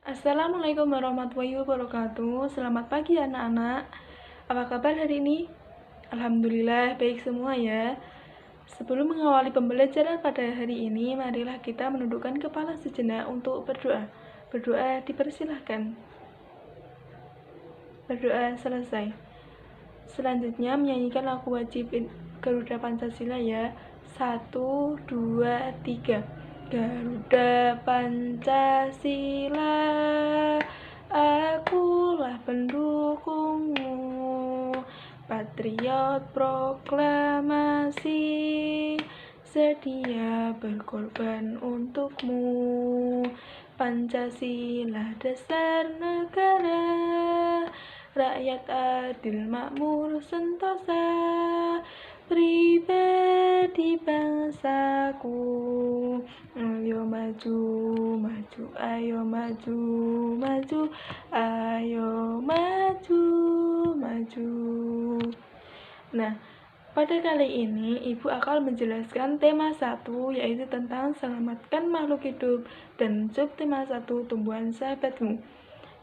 Assalamualaikum warahmatullahi wabarakatuh. Selamat pagi anak-anak. Apa kabar hari ini? Alhamdulillah baik semua ya. Sebelum mengawali pembelajaran pada hari ini, marilah kita menundukkan kepala sejenak untuk berdoa. Berdoa dipersilahkan. Berdoa selesai. Selanjutnya menyanyikan lagu wajib Garuda Pancasila ya. 1, 2, 3. Garuda Pancasila, akulah pendukungmu, patriot proklamasi, sedia berkorban untukmu. Pancasila dasar negara, rakyat adil makmur sentosa, pribadi bangsaku. Ayo maju, maju, ayo maju, maju, ayo maju, maju. Nah, pada kali ini Ibu akan menjelaskan tema 1, yaitu tentang selamatkan makhluk hidup, dan subtema 1, tumbuhan sahabatmu.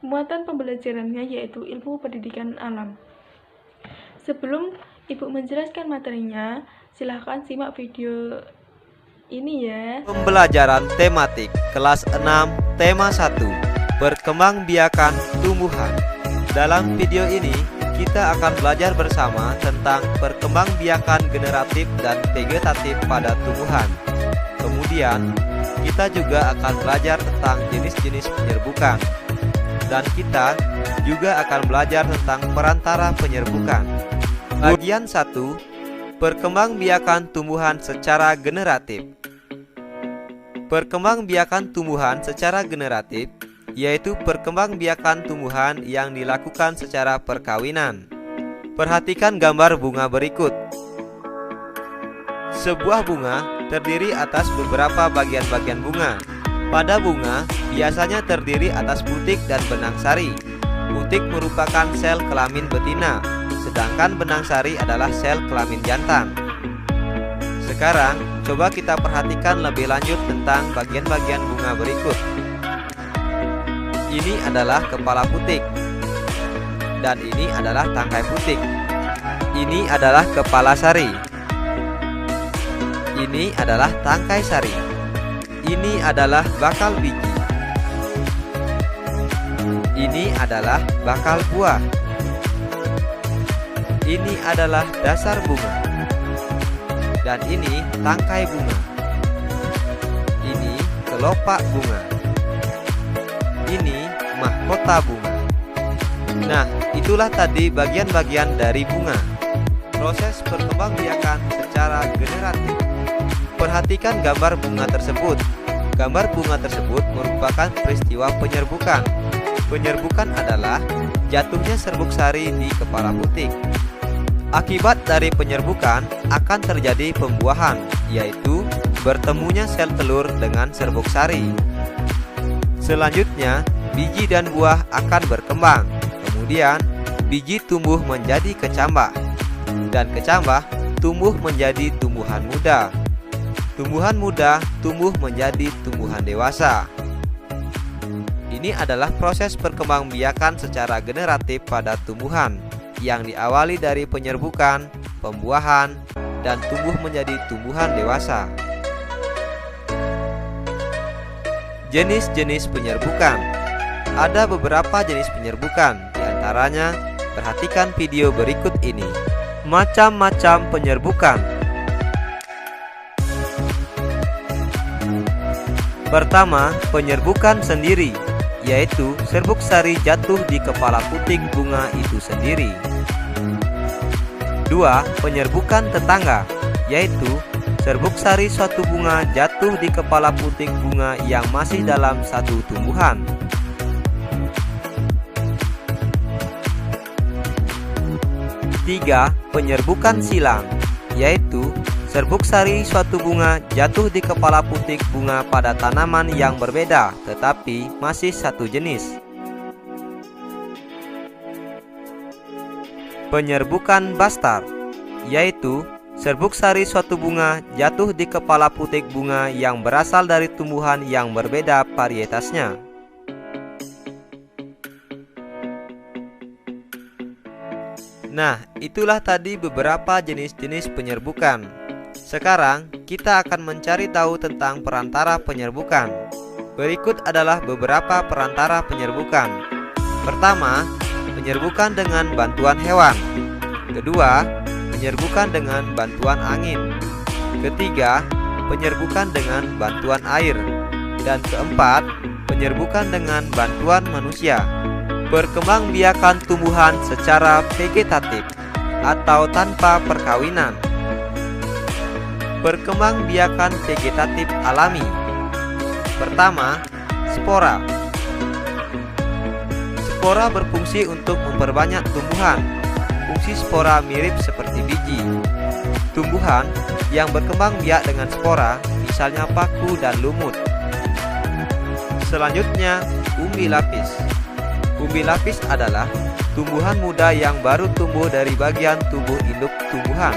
Muatan pembelajarannya yaitu ilmu pendidikan alam. Sebelum Ibu menjelaskan materinya, silahkan simak video ini ya. Pembelajaran tematik kelas 6 tema 1, perkembangbiakan tumbuhan. Dalam video ini kita akan belajar bersama tentang perkembangbiakan generatif dan vegetatif pada tumbuhan. Kemudian kita juga akan belajar tentang jenis-jenis penyerbukan. Dan kita juga akan belajar tentang perantara penyerbukan. Bagian 1, perkembangbiakan tumbuhan secara generatif. Perkembangbiakan tumbuhan secara generatif yaitu perkembangbiakan tumbuhan yang dilakukan secara perkawinan. Perhatikan gambar bunga berikut. Sebuah bunga terdiri atas beberapa bagian-bagian bunga. Pada bunga biasanya terdiri atas butik dan benang sari. Butik merupakan sel kelamin betina, sedangkan benang sari adalah sel kelamin jantan. Sekarang, coba kita perhatikan lebih lanjut tentang bagian-bagian bunga berikut. Ini adalah kepala putik, dan ini adalah tangkai putik. Ini adalah kepala sari. Ini adalah tangkai sari. Ini adalah bakal biji. Ini adalah bakal buah. Ini adalah dasar bunga. Dan ini tangkai bunga. Ini kelopak bunga. Ini mahkota bunga. Nah, itulah tadi bagian-bagian dari bunga. Proses perkembangbiakan secara generatif. Perhatikan gambar bunga tersebut. Gambar bunga tersebut merupakan peristiwa penyerbukan. Penyerbukan adalah jatuhnya serbuk sari di kepala putik. Akibat dari penyerbukan akan terjadi pembuahan, yaitu bertemunya sel telur dengan serbuk sari. Selanjutnya, biji dan buah akan berkembang. Kemudian, biji tumbuh menjadi kecambah, dan kecambah tumbuh menjadi tumbuhan muda. Tumbuhan muda tumbuh menjadi tumbuhan dewasa. Ini adalah proses perkembangbiakan secara generatif pada tumbuhan yang diawali dari penyerbukan, pembuahan, dan tumbuh menjadi tumbuhan dewasa. Jenis-jenis penyerbukan. Ada beberapa jenis penyerbukan, diantaranya perhatikan video berikut ini. Macam-macam penyerbukan. Pertama, penyerbukan sendiri, yaitu serbuk sari jatuh di kepala putik bunga itu sendiri. 2. Penyerbukan tetangga, yaitu serbuk sari suatu bunga jatuh di kepala putik bunga yang masih dalam satu tumbuhan. 3. Penyerbukan silang, yaitu serbuk sari suatu bunga jatuh di kepala putik bunga pada tanaman yang berbeda tetapi masih satu jenis. Penyerbukan bastar, yaitu serbuk sari suatu bunga jatuh di kepala putik bunga yang berasal dari tumbuhan yang berbeda varietasnya. Nah, itulah tadi beberapa jenis-jenis penyerbukan. Sekarang kita akan mencari tahu tentang perantara penyerbukan. Berikut adalah beberapa perantara penyerbukan. Pertama, penyerbukan dengan bantuan hewan. Kedua, penyerbukan dengan bantuan angin. Ketiga, penyerbukan dengan bantuan air. Dan keempat, penyerbukan dengan bantuan manusia. Perkembangbiakan tumbuhan secara vegetatif atau tanpa perkawinan. Perkembangbiakan vegetatif alami. Pertama, spora. Spora berfungsi untuk memperbanyak tumbuhan. Fungsi spora mirip seperti biji. Tumbuhan yang berkembang biak dengan spora, misalnya paku dan lumut. Selanjutnya, umbi lapis. Umbi lapis adalah tumbuhan muda yang baru tumbuh dari bagian tubuh induk tumbuhan.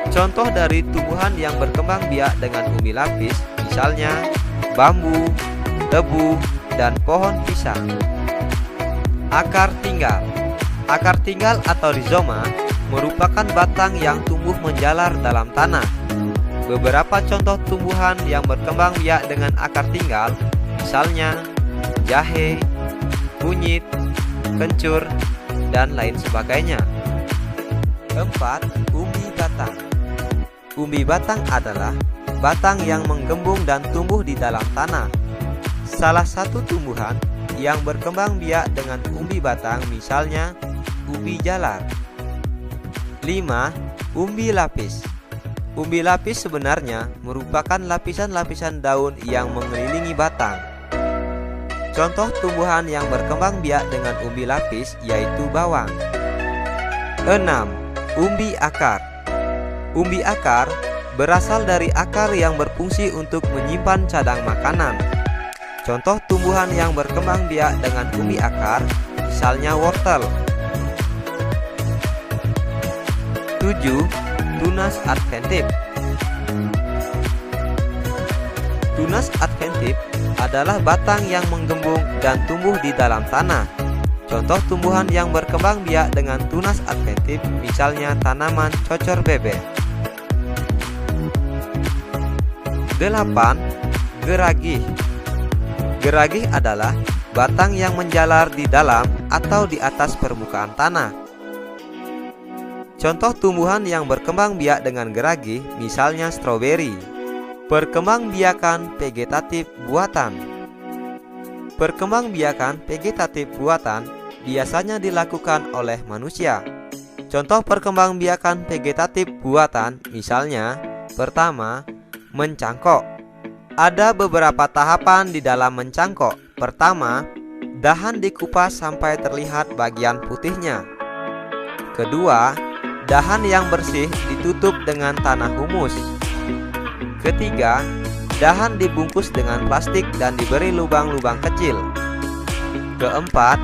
Contoh dari tumbuhan yang berkembang biak dengan umbi lapis, misalnya bambu, tebu, dan pohon pisang. Akar tinggal. Akar tinggal atau rizoma merupakan batang yang tumbuh menjalar dalam tanah. Beberapa contoh tumbuhan yang berkembang biak dengan akar tinggal, misalnya jahe, kunyit, kencur, dan lain sebagainya. 4. Umbi batang. Umbi batang adalah batang yang menggembung dan tumbuh di dalam tanah. Salah satu tumbuhan yang berkembang biak dengan umbi batang misalnya ubi jalar. 5. Umbi lapis. Umbi lapis sebenarnya merupakan lapisan-lapisan daun yang mengelilingi batang. Contoh tumbuhan yang berkembang biak dengan umbi lapis yaitu bawang. 6. Umbi akar. Umbi akar berasal dari akar yang berfungsi untuk menyimpan cadang makanan. Contoh tumbuhan yang berkembang biak dengan umbi akar, misalnya wortel. 7. Tunas adventif. Tunas adventif adalah batang yang menggembung dan tumbuh di dalam tanah. Contoh tumbuhan yang berkembang biak dengan tunas adventif, misalnya tanaman cocor bebek. 8. Geragih. Geragih adalah batang yang menjalar di dalam atau di atas permukaan tanah. Contoh tumbuhan yang berkembang biak dengan geragih, misalnya stroberi. Perkembangbiakan vegetatif buatan. Perkembangbiakan vegetatif buatan biasanya dilakukan oleh manusia. Contoh perkembangbiakan vegetatif buatan, misalnya, pertama, mencangkok. Ada beberapa tahapan di dalam mencangkok. Pertama, dahan dikupas sampai terlihat bagian putihnya. Kedua, dahan yang bersih ditutup dengan tanah humus. Ketiga, dahan dibungkus dengan plastik dan diberi lubang-lubang kecil. Keempat,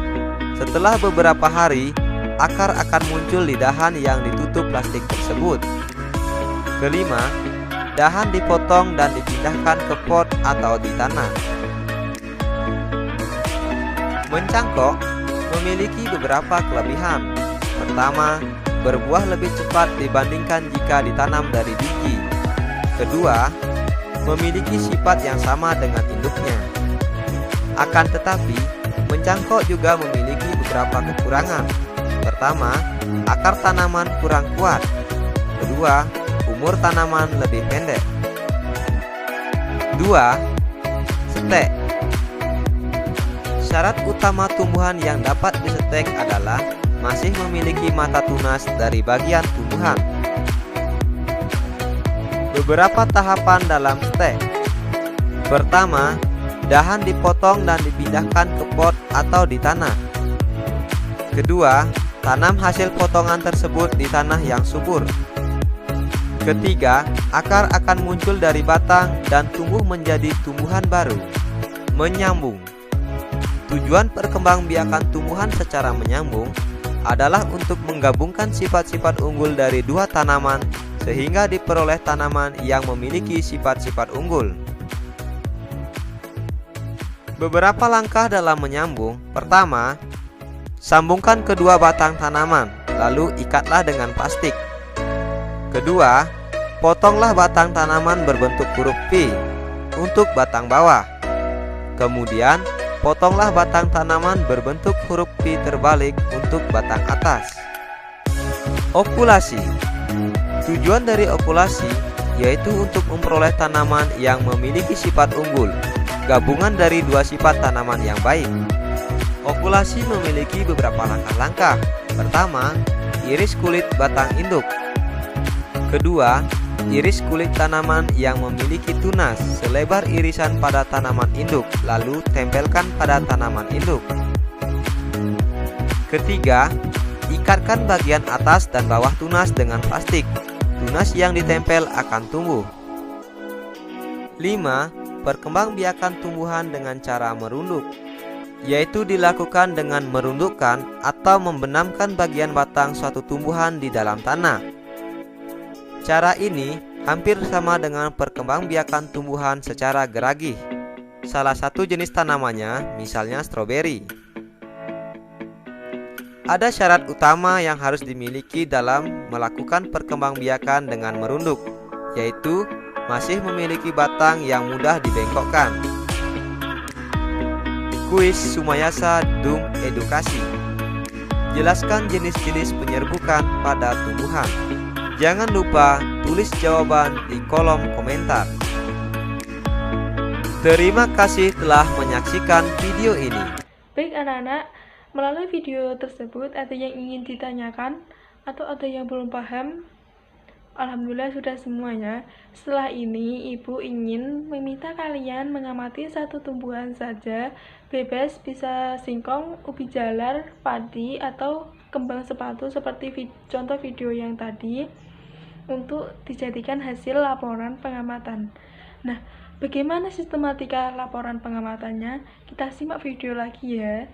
setelah beberapa hari, akar akan muncul di dahan yang ditutup plastik tersebut. Kelima, dahan dipotong dan dipindahkan ke pot atau di tanah. Mencangkok memiliki beberapa kelebihan. Pertama, berbuah lebih cepat dibandingkan jika ditanam dari biji. Kedua, memiliki sifat yang sama dengan induknya. Akan tetapi, mencangkok juga memiliki beberapa kekurangan. Pertama, akar tanaman kurang kuat. Kedua, umur tanaman lebih pendek. 2. Setek. Syarat utama tumbuhan yang dapat disetek adalah masih memiliki mata tunas dari bagian tumbuhan. Beberapa tahapan dalam setek. Pertama, dahan dipotong dan dipindahkan ke pot atau di tanah. Kedua, tanam hasil potongan tersebut di tanah yang subur. Ketiga, akar akan muncul dari batang dan tumbuh menjadi tumbuhan baru. Menyambung. Tujuan perkembangbiakan tumbuhan secara menyambung adalah untuk menggabungkan sifat-sifat unggul dari dua tanaman sehingga diperoleh tanaman yang memiliki sifat-sifat unggul. Beberapa langkah dalam menyambung. Pertama, Sambungkan kedua batang tanaman, lalu ikatlah dengan plastik. Kedua, potonglah batang tanaman berbentuk huruf V untuk batang bawah. Kemudian, potonglah batang tanaman berbentuk huruf V terbalik untuk batang atas. Okulasi. Tujuan dari okulasi yaitu untuk memperoleh tanaman yang memiliki sifat unggul, gabungan dari dua sifat tanaman yang baik. Okulasi memiliki beberapa langkah-langkah. Pertama, iris kulit batang induk. Kedua, iris kulit tanaman yang memiliki tunas selebar irisan pada tanaman induk, lalu tempelkan pada tanaman induk. Ketiga, ikatkan bagian atas dan bawah tunas dengan plastik. Tunas yang ditempel akan tumbuh. 5. Perkembangbiakan tumbuhan dengan cara merunduk, yaitu dilakukan dengan merundukkan atau membenamkan bagian batang suatu tumbuhan di dalam tanah. Cara ini hampir sama dengan perkembangbiakan tumbuhan secara geragih. Salah satu jenis tanamannya misalnya stroberi. Ada syarat utama yang harus dimiliki dalam melakukan perkembangbiakan dengan merunduk, yaitu masih memiliki batang yang mudah dibengkokkan. Kuis Sumayasa Dung Edukasi. Jelaskan jenis-jenis penyerbukan pada tumbuhan. Jangan lupa tulis jawaban di kolom komentar. Terima kasih telah menyaksikan video ini. Baik anak-anak, melalui video tersebut ada yang ingin ditanyakan atau ada yang belum paham? Alhamdulillah sudah semuanya. Setelah ini ibu ingin meminta kalian mengamati satu tumbuhan saja, bebas, bisa singkong, ubi jalar, padi, atau kembang sepatu seperti contoh video yang tadi, untuk dijadikan hasil laporan pengamatan. Nah, bagaimana sistematika laporan pengamatannya? Kita simak video lagi ya.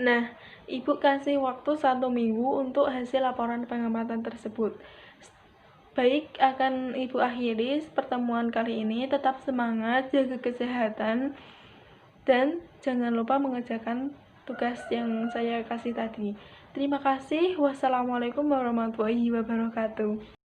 Nah, ibu kasih waktu 1 minggu untuk hasil laporan pengamatan tersebut. Baik, akan ibu akhiri pertemuan kali ini. Tetap semangat, jaga kesehatan, dan jangan lupa mengerjakan tugas yang saya kasih tadi. Terima kasih. Wassalamualaikum warahmatullahi wabarakatuh.